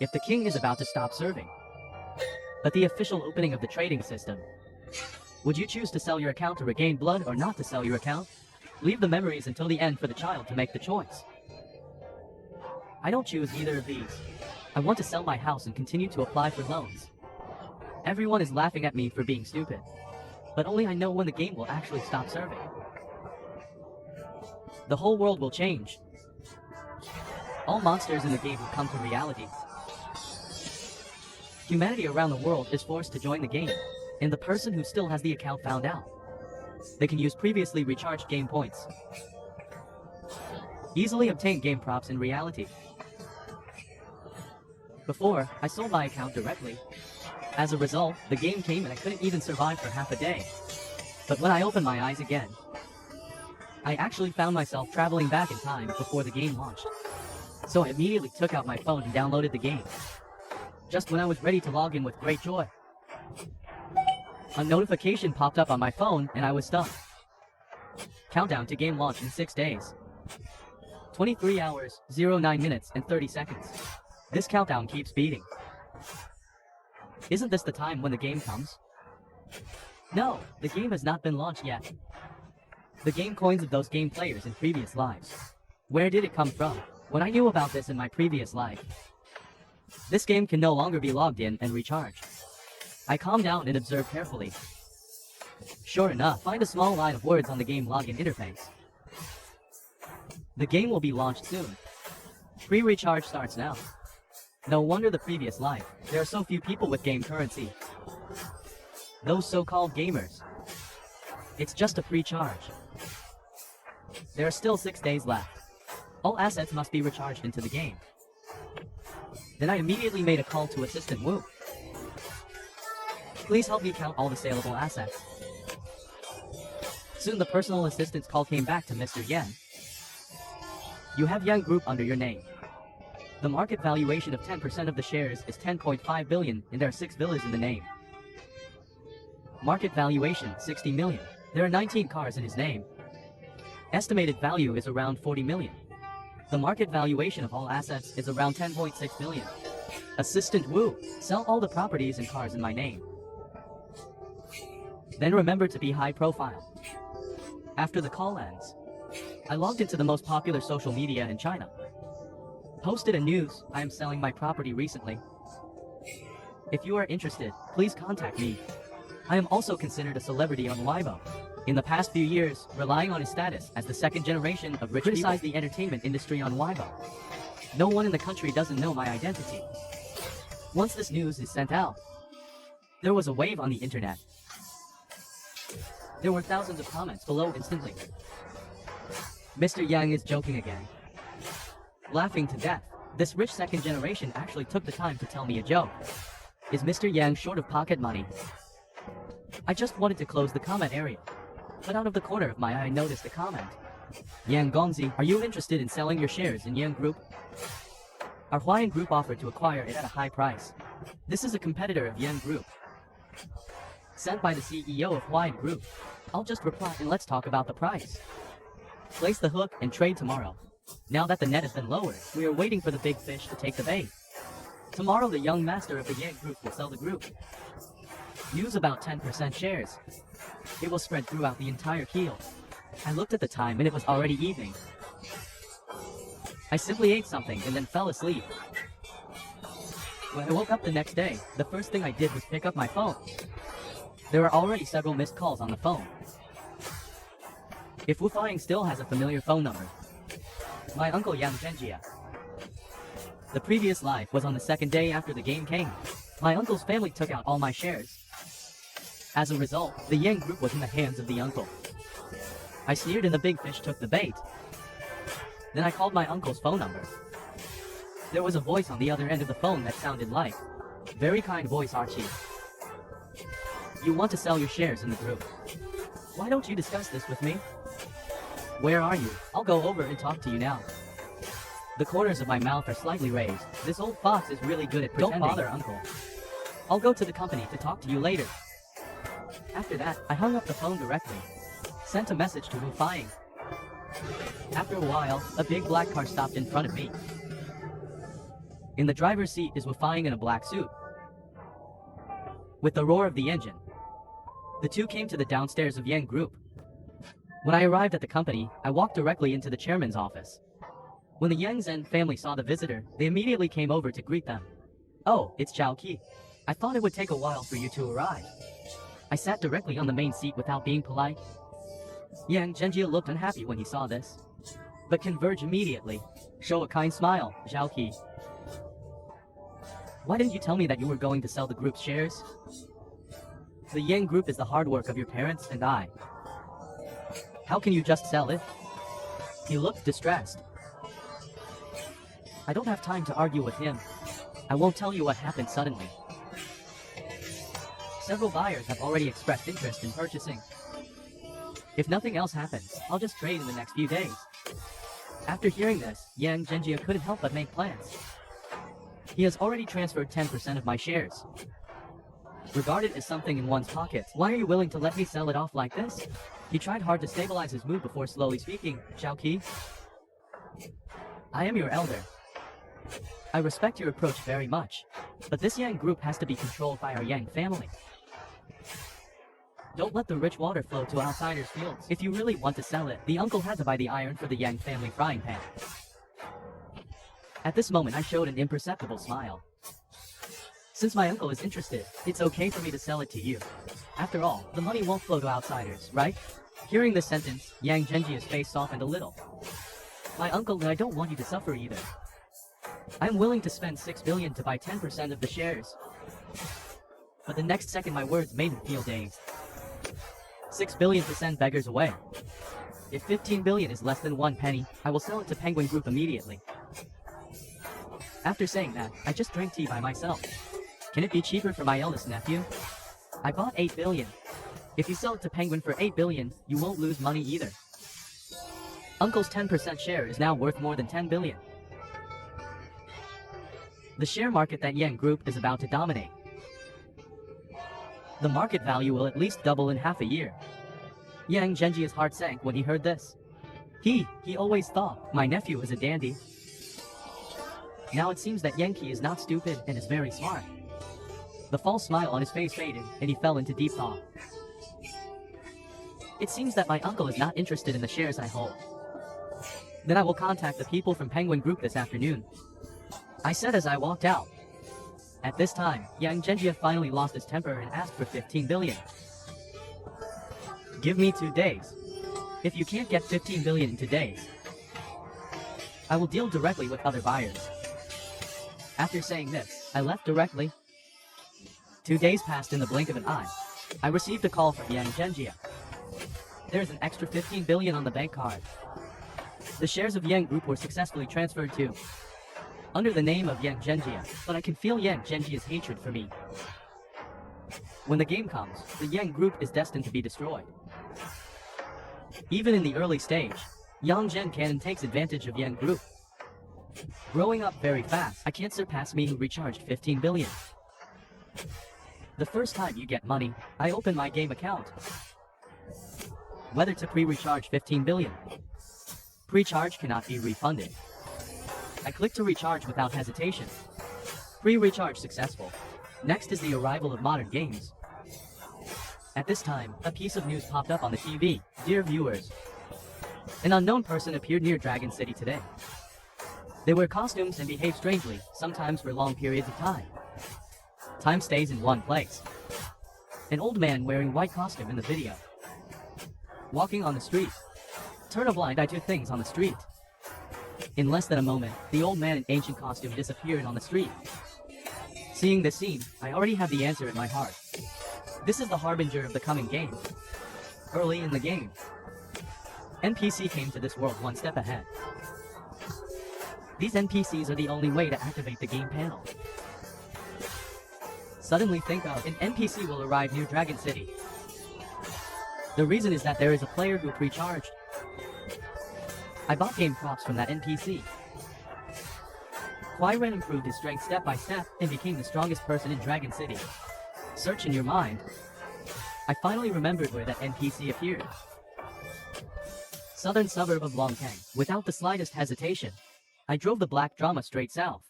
if the king is about to stop serving. But the official opening of the trading system. Would you choose to sell your account to regain blood or not to sell your account? Leave the memories until the end for the child to make the choice. I don't choose either of these. I want to sell my house and continue to apply for loans. Everyone is laughing at me for being stupid. But only I know when the game will actually stop serving. The whole world will change. All monsters in the game will come to reality. Humanity around the world is forced to join the game, and the person who still has the account found out. They can use previously recharged game points. Easily obtain game props in reality. Before, I sold my account directly. As a result, the game came and I couldn't even survive for half a day. But when I opened my eyes again, I actually found myself traveling back in time before the game launched. So I immediately took out my phone and downloaded the game. Just when I was ready to log in with great joy, a notification popped up on my phone and I was stunned. Countdown to game launch in 6 days. 23 hours, 09 minutes, and 30 seconds. This countdown keeps beating. Isn't this the time when the game comes? No, the game has not been launched yet. The game coins of those game players in previous lives. Where did it come from? When I knew about this in my previous life, this game can no longer be logged in and recharged. I calmed down and observed carefully. Sure enough, find a small line of words on the game login interface. The game will be launched soon. Pre-recharge starts now. No wonder the previous life, there are so few people with game currency. Those so-called gamers. It's just a pre-charge. There are still 6 days left. All assets must be recharged into the game. Then I immediately made a call to Assistant Wu. Please help me count all the saleable assets. Soon the personal assistant's call came back to Mr. Yen. You have Yang Group under your name. The market valuation of 10% of the shares is 10.5 billion and there are 6 villas in the name. Market valuation 60 million. There are 19 cars in his name. Estimated value is around 40 million. The market valuation of all assets is around 10.6 billion. Assistant Wu, sell all the properties and cars in my name. Then remember to be high profile. After the call ends, I logged into the most popular social media in China. Posted a news, I am selling my property recently. If you are interested, please contact me. I am also considered a celebrity on Weibo. In the past few years, relying on his status as the second generation of rich criticized the entertainment industry on Weibo. No one in the country doesn't know my identity. Once this news is sent out, there was a wave on the internet. There were thousands of comments below instantly. Mr. Yang is joking again. Laughing to death. This rich second generation actually took the time to tell me a joke. Is Mr. Yang short of pocket money? I just wanted to close the comment area, but out of the corner of my eye I noticed a comment. Yang Gongzi, are you interested in selling your shares in Yang Group? Our Huayan Group offered to acquire it at a high price. This is a competitor of Yang Group. Sent by the CEO of Huayan Group. I'll just reply and let's talk about the price. Place the hook and trade tomorrow. Now that the net has been lowered, we are waiting for the big fish to take the bait. Tomorrow the young master of the Yang Group will sell the group. Use about 10% shares. It will spread throughout the entire keel. I looked at the time and it was already evening. I simply ate something and then fell asleep. When I woke up the next day, the first thing I did was pick up my phone. There are already several missed calls on the phone. If Wu Flying still has a familiar phone number. My uncle Yang Zhenjia. The previous live was on the second day after the game came. My uncle's family took out all my shares. As a result, the Yang Group was in the hands of the uncle. I sneered and the big fish took the bait. Then I called my uncle's phone number. There was a voice on the other end of the phone that sounded like, very kind voice Archie. You want to sell your shares in the group. Why don't you discuss this with me? Where are you? I'll go over and talk to you now. The corners of my mouth are slightly raised. This old fox is really good at pretending. Don't bother, uncle. I'll go to the company to talk to you later. After that, I hung up the phone directly. Sent a message to Wu Flying. After a while, a big black car stopped in front of me. In the driver's seat is Wafang in a black suit. With the roar of the engine, the two came to the downstairs of Yang Group. When I arrived at the company, I walked directly into the chairman's office. When the Yang Zhen family saw the visitor, they immediately came over to greet them. "Oh, it's Zhao Qi. I thought it would take a while for you to arrive." I sat directly on the main seat without being polite. Yang Zhenjie looked unhappy when he saw this, but converged immediately. "Show a kind smile, Zhao Qi. Why didn't you tell me that you were going to sell the group's shares? The Yang Group is the hard work of your parents and I. How can you just sell it?" He looked distressed. I don't have time to argue with him. I won't tell you what happened suddenly. Several buyers have already expressed interest in purchasing. If nothing else happens, I'll just trade in the next few days. After hearing this, Yang Zhenjie couldn't help but make plans. He has already transferred 10% of my shares. Regarded as something in one's pocket, why are you willing to let me sell it off like this? He tried hard to stabilize his mood before slowly speaking. "Zhao Qi, I am your elder. I respect your approach very much, but this Yang Group has to be controlled by our Yang family. Don't let the rich water flow to outsiders' fields. If you really want to sell it, the uncle had to buy the iron for the Yang family frying pan." At this moment I showed an imperceptible smile. "Since my uncle is interested, it's okay for me to sell it to you. After all, the money won't flow to outsiders, right?" Hearing this sentence, Yang Zhenjie's face softened a little. "My uncle and I don't want you to suffer either. I'm willing to spend 6 billion to buy 10% of the shares." But the next second my words made him feel dazed. 6 billion to send beggars away. If 15 billion is less than 1 penny, I will sell it to Penguin Group immediately. After saying that, I just drank tea by myself. Can it be cheaper for my eldest nephew? I bought 8 billion. If you sell it to Penguin for 8 billion, you won't lose money either. Uncle's 10% share is now worth more than 10 billion. The share market that Yang Group is about to dominate. The market value will at least double in half a year. Yang Zhenjie's heart sank when he heard this. He always thought my nephew is a dandy. Now it seems that Yang Qi is not stupid and is very smart. The false smile on his face faded, and he fell into deep thought. It seems that my uncle is not interested in the shares I hold. Then I will contact the people from Penguin Group this afternoon, I said as I walked out. At this time, Yang Zhenjie finally lost his temper and asked for 15 billion. Give me 2 days. If you can't get 15 billion in 2 days, I will deal directly with other buyers. After saying this, I left directly. 2 days passed in the blink of an eye. I received a call from Yang Zhenjie. There is an extra 15 billion on the bank card. The shares of Yang Group were successfully transferred to under the name of Yang Zhenjie, but I can feel Yang Zhenjie's hatred for me. When the game comes, the Yang Group is destined to be destroyed. Even in the early stage, Yang Zhen Cannon takes advantage of Yang Group. Growing up very fast, I can't surpass me who recharged 15 billion. The first time you get money, I open my game account. Whether to pre-recharge 15 billion. Pre-charge cannot be refunded. I click to recharge without hesitation. Pre-recharge successful. Next is the arrival of modern games. At this time, a piece of news popped up on the TV. Dear viewers, an unknown person appeared near Dragon City today. They wear costumes and behave strangely, sometimes for long periods of time. Time stays in one place. An old man wearing white costume in the video. Walking on the street. Turn a blind eye to things on the street. In less than a moment, the old man in ancient costume disappeared on the street. Seeing this scene, I already have the answer in my heart. This is the harbinger of the coming game. Early in the game, NPC came to this world one step ahead. These NPCs are the only way to activate the game panel. Suddenly think of an NPC will arrive near Dragon City. The reason is that there is a player who pre-charged. I bought game props from that NPC. Kwai Ren improved his strength step by step and became the strongest person in Dragon City. Search in your mind. I finally remembered where that NPC appeared. Southern suburb of Longtang. Without the slightest hesitation, I drove the black drama straight south.